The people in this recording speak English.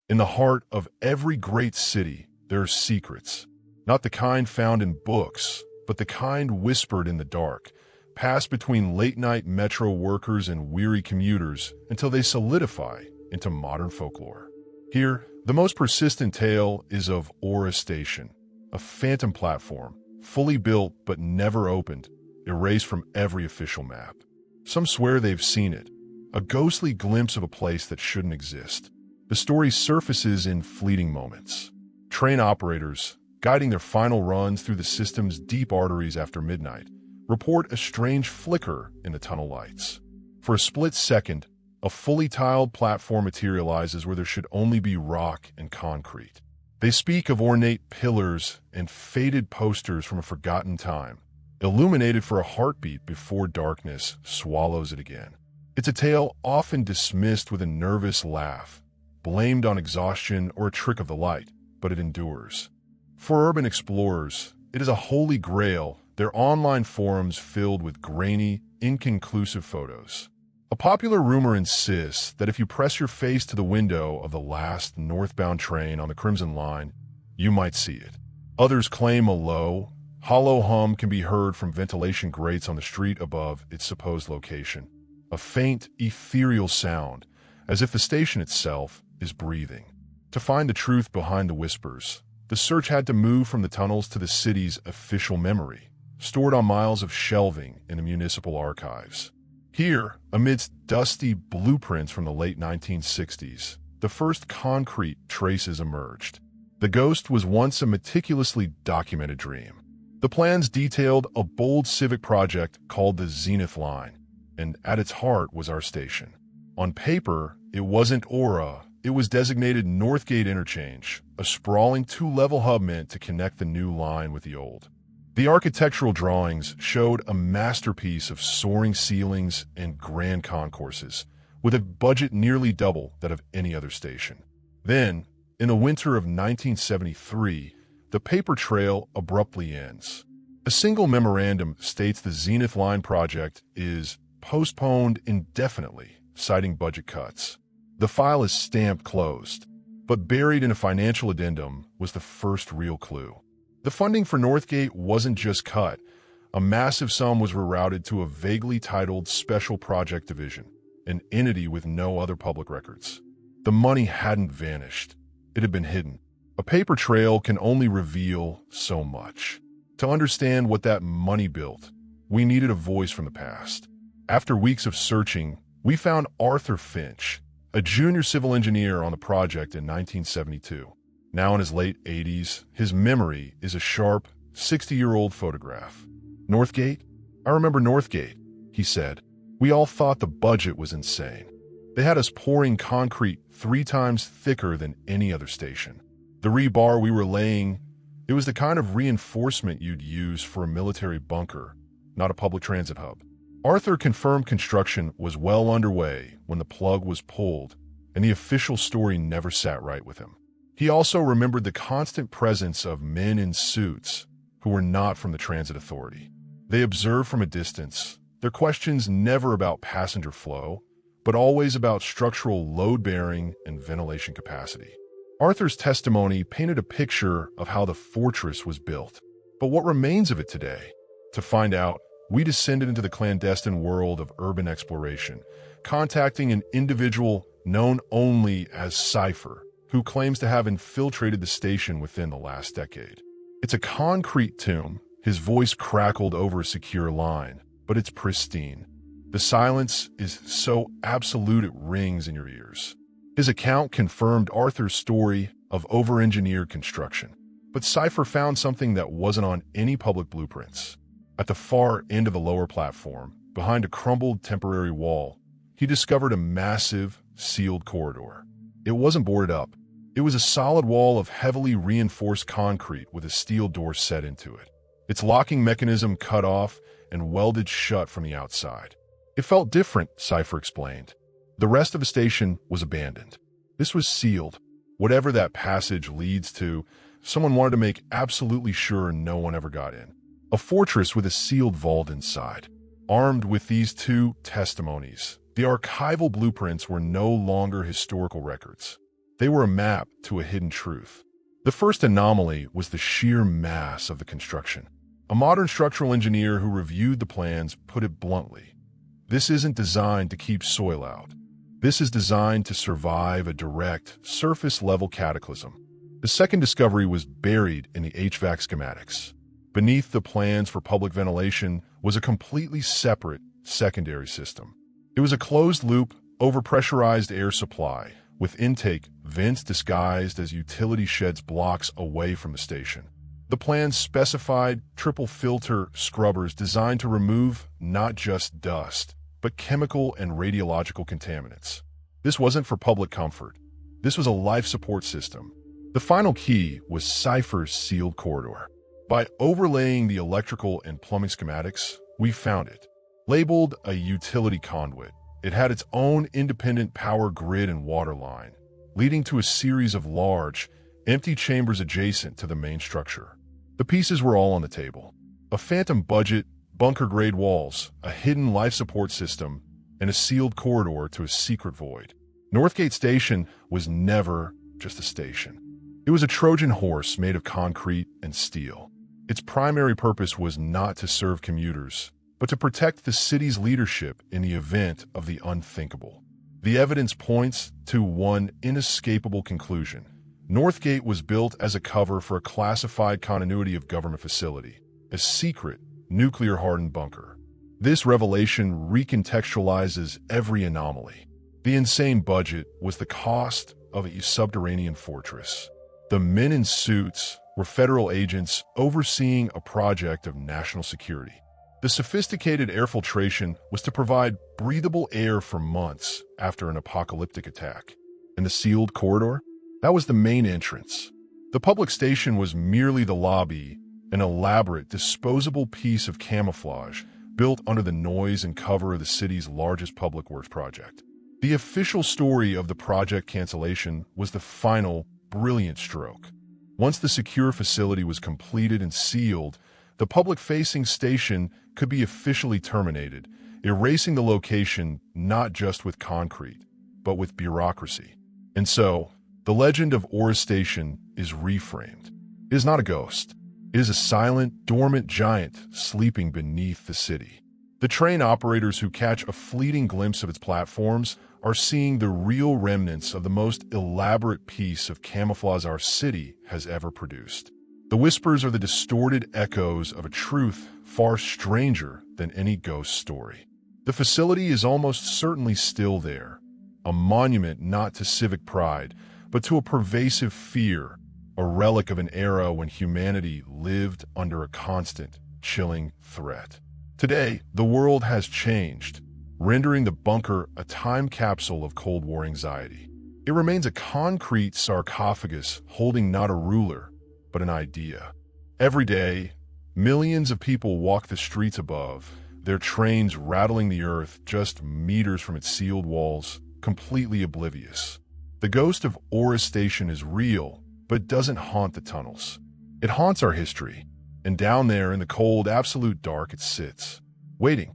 In the heart of every great city, there are secrets. Not the kind found in books, but the kind whispered in the dark, passed between late-night metro workers and weary commuters until they solidify into modern folklore. Here, the most persistent tale is of Aura Station, a phantom platform, fully built but never opened, erased from every official map. Some swear they've seen it, a ghostly glimpse of a place that shouldn't exist. The story surfaces in fleeting moments. Train operators, guiding their final runs through the system's deep arteries after midnight, report a strange flicker in the tunnel lights. For a split second, a fully tiled platform materializes where there should only be rock and concrete. They speak of ornate pillars and faded posters from a forgotten time, illuminated for a heartbeat before darkness swallows it again. It's a tale often dismissed with a nervous laugh, blamed on exhaustion or a trick of the light, but it endures. For urban explorers, it is a holy grail, their online forums filled with grainy, inconclusive photos. A popular rumor insists that if you press your face to the window of the last northbound train on the Crimson Line, you might see it. Others claim a low, hollow hum can be heard from ventilation grates on the street above its supposed location. A faint, ethereal sound, as if the station itself is breathing. To find the truth behind the whispers, the search had to move from the tunnels to the city's official memory, stored on miles of shelving in the municipal archives. Here, amidst dusty blueprints from the late 1960s, the first concrete traces emerged. The ghost was once a meticulously documented dream. The plans detailed a bold civic project called the Zenith Line, and at its heart was our station. On paper, it wasn't Aura, it was designated Northgate Interchange, a sprawling two-level hub meant to connect the new line with the old. The architectural drawings showed a masterpiece of soaring ceilings and grand concourses, with a budget nearly double that of any other station. Then, in the winter of 1973, the paper trail abruptly ends. A single memorandum states the Zenith Line project is postponed indefinitely, citing budget cuts. The file is stamped closed, but buried in a financial addendum was the first real clue. The funding for Northgate wasn't just cut. A massive sum was rerouted to a vaguely titled Special Project Division, an entity with no other public records. The money hadn't vanished. It had been hidden. A paper trail can only reveal so much. To understand what that money built, we needed a voice from the past. After weeks of searching, we found Arthur Finch, a junior civil engineer on the project in 1972. Now in his late 80s, his memory is a sharp, 60-year-old photograph. Northgate? I remember Northgate, he said. We all thought the budget was insane. They had us pouring concrete 3 times thicker than any other station. The rebar we were laying, it was the kind of reinforcement you'd use for a military bunker, not a public transit hub. Arthur confirmed construction was well underway when the plug was pulled, and the official story never sat right with him. He also remembered the constant presence of men in suits who were not from the transit authority. They observed from a distance, their questions never about passenger flow, but always about structural load-bearing and ventilation capacity. Arthur's testimony painted a picture of how the fortress was built. But what remains of it today? To find out, we descended into the clandestine world of urban exploration, contacting an individual known only as Cypher, who claims to have infiltrated the station within the last decade. It's a concrete tomb. His voice crackled over a secure line, but it's pristine. The silence is so absolute it rings in your ears. His account confirmed Arthur's story of over-engineered construction, but Cypher found something that wasn't on any public blueprints. At the far end of the lower platform, behind a crumbled temporary wall, he discovered a massive, sealed corridor. It wasn't boarded up. It was a solid wall of heavily reinforced concrete with a steel door set into it. Its locking mechanism cut off and welded shut from the outside. It felt different, Cypher explained. The rest of the station was abandoned. This was sealed. Whatever that passage leads to, someone wanted to make absolutely sure no one ever got in. A fortress with a sealed vault inside. Armed with these 2 testimonies, the archival blueprints were no longer historical records. They were a map to a hidden truth. The first anomaly was the sheer mass of the construction. A modern structural engineer who reviewed the plans put it bluntly. This isn't designed to keep soil out. This is designed to survive a direct, surface-level cataclysm. The second discovery was buried in the HVAC schematics. Beneath the plans for public ventilation was a completely separate secondary system. It was a closed-loop, overpressurized air supply, with intake vents disguised as utility sheds blocks away from the station. The plans specified triple-filter scrubbers designed to remove not just dust, but chemical and radiological contaminants. This wasn't for public comfort. This was a life support system. The final key was Cypher's sealed corridor. By overlaying the electrical and plumbing schematics, we found it. Labeled a utility conduit, it had its own independent power grid and water line, leading to a series of large, empty chambers adjacent to the main structure. The pieces were all on the table. A phantom budget, bunker-grade walls, a hidden life support system, and a sealed corridor to a secret void. Northgate Station was never just a station. It was a Trojan horse made of concrete and steel. Its primary purpose was not to serve commuters, but to protect the city's leadership in the event of the unthinkable. The evidence points to one inescapable conclusion. Northgate was built as a cover for a classified continuity of government facility, a secret, nuclear-hardened bunker. This revelation recontextualizes every anomaly. The insane budget was the cost of a subterranean fortress. The men in suits were federal agents overseeing a project of national security. The sophisticated air filtration was to provide breathable air for months after an apocalyptic attack. And the sealed corridor? That was the main entrance. The public station was merely the lobby, an elaborate, disposable piece of camouflage built under the noise and cover of the city's largest public works project. The official story of the project cancellation was the final, brilliant stroke. Once the secure facility was completed and sealed, the public-facing station could be officially terminated, erasing the location not just with concrete, but with bureaucracy. And so, the legend of Aura Station is reframed. It is not a ghost. It is a silent, dormant giant sleeping beneath the city. The train operators who catch a fleeting glimpse of its platforms are seeing the real remnants of the most elaborate piece of camouflage our city has ever produced. The whispers are the distorted echoes of a truth far stranger than any ghost story. The facility is almost certainly still there, a monument not to civic pride, but to a pervasive fear, a relic of an era when humanity lived under a constant, chilling threat. Today, the world has changed, rendering the bunker a time capsule of Cold War anxiety. It remains a concrete sarcophagus holding not a ruler, but an idea. Every day, millions of people walk the streets above, their trains rattling the earth just meters from its sealed walls, completely oblivious. The ghost of Aura Station is real, but doesn't haunt the tunnels. It haunts our history, and down there in the cold, absolute dark it sits, waiting